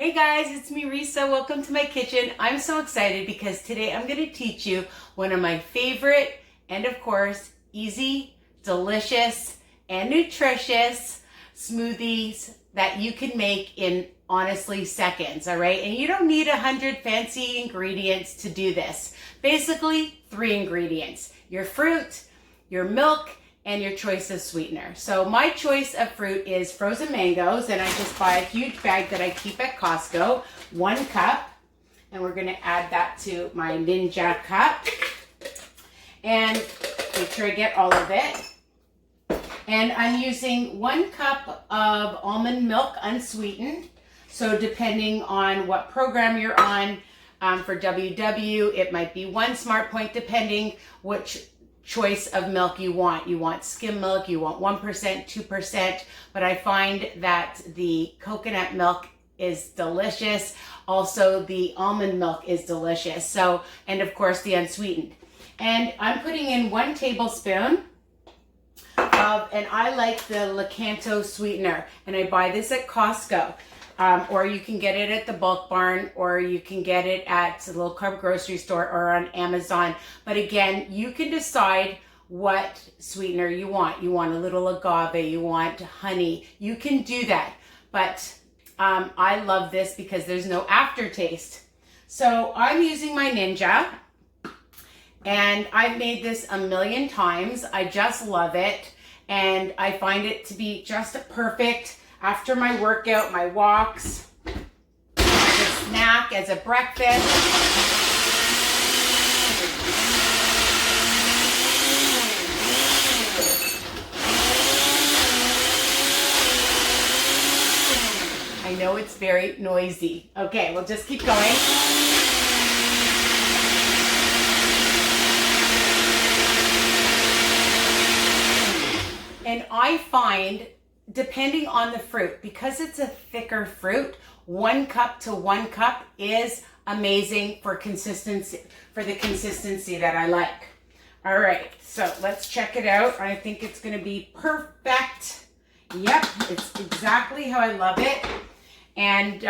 Hey guys, it's me Risa. Welcome to my kitchen. I'm so excited because today I'm going to teach you one of my favorite and of course easy, delicious, and nutritious smoothies that you can make in honestly seconds, all right? And you don't need 100 fancy ingredients to do this. Basically, 3 ingredients: your fruit, your milk, and your choice of sweetener. So my choice of fruit is frozen mangoes, and I just buy a huge bag that I keep at Costco, 1 cup, and we're gonna add that to my Ninja cup. And make sure I get all of it. And I'm using 1 cup of almond milk unsweetened. So depending on what program you're on, for WW, it might be 1 smart point depending which choice of milk you want. You want skim milk, you want 1%, 2%, but I find that the coconut milk is delicious. Also, the almond milk is delicious. So, and of course the unsweetened. And I'm putting in 1 tablespoon of, and I like the Lakanto sweetener, and I buy this at Costco. Or you can get it at the Bulk Barn, or you can get it at the low carb grocery store or on Amazon. But again, you can decide what sweetener you want. You want a little agave, you want honey, you can do that. But I love this because there's no aftertaste. So I'm using my Ninja, and I've made this a million times. I just love it, and I find it to be just perfect after my workout, my walks, as a snack, as a breakfast. I know it's very noisy. Okay, we'll just keep going. And I find, depending on the fruit, because it's a thicker fruit, 1 cup to 1 cup is amazing for consistency, for the consistency that I like. All right, so let's check it out. I think it's gonna be perfect. Yep, it's exactly how I love it. And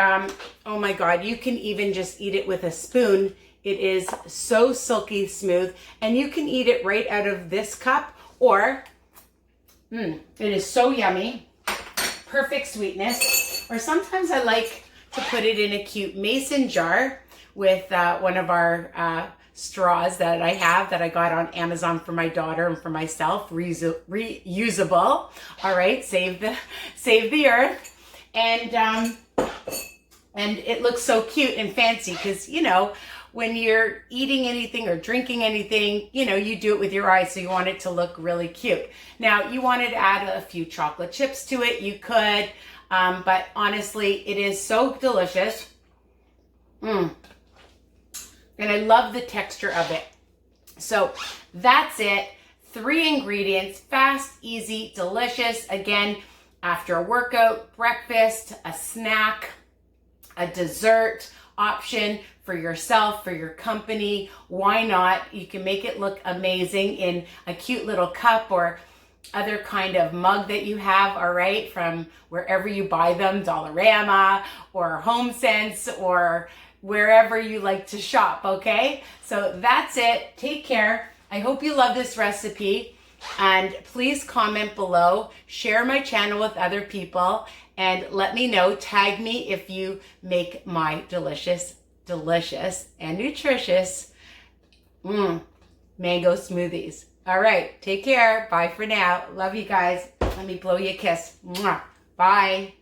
oh my God, you can even just eat it with a spoon. It is so silky smooth, and you can eat it right out of this cup, or it is so yummy. Perfect sweetness. Or sometimes I like to put it in a cute mason jar with one of our straws that I have that I got on Amazon for my daughter and for myself, reusable. All right, save the earth. And it looks so cute and fancy because, you know, when you're eating anything or drinking anything, you know, you do it with your eyes, so you want it to look really cute. Now, you wanted to add a few chocolate chips to it, you could, but honestly, it is so delicious. And I love the texture of it. So that's it. 3 ingredients, fast, easy, delicious. Again, after a workout, breakfast, a snack, a dessert option for yourself, for your company. Why not? You can make it look amazing in a cute little cup or other kind of mug that you have, all right, from wherever you buy them, Dollarama or HomeSense or wherever you like to shop, okay? So that's it. Take care. I hope you love this recipe, and please comment below, share my channel with other people, and let me know, tag me if you make my delicious and nutritious mango smoothies. All right, take care. Bye for now. Love you guys. Let me blow you a kiss. Mwah. Bye.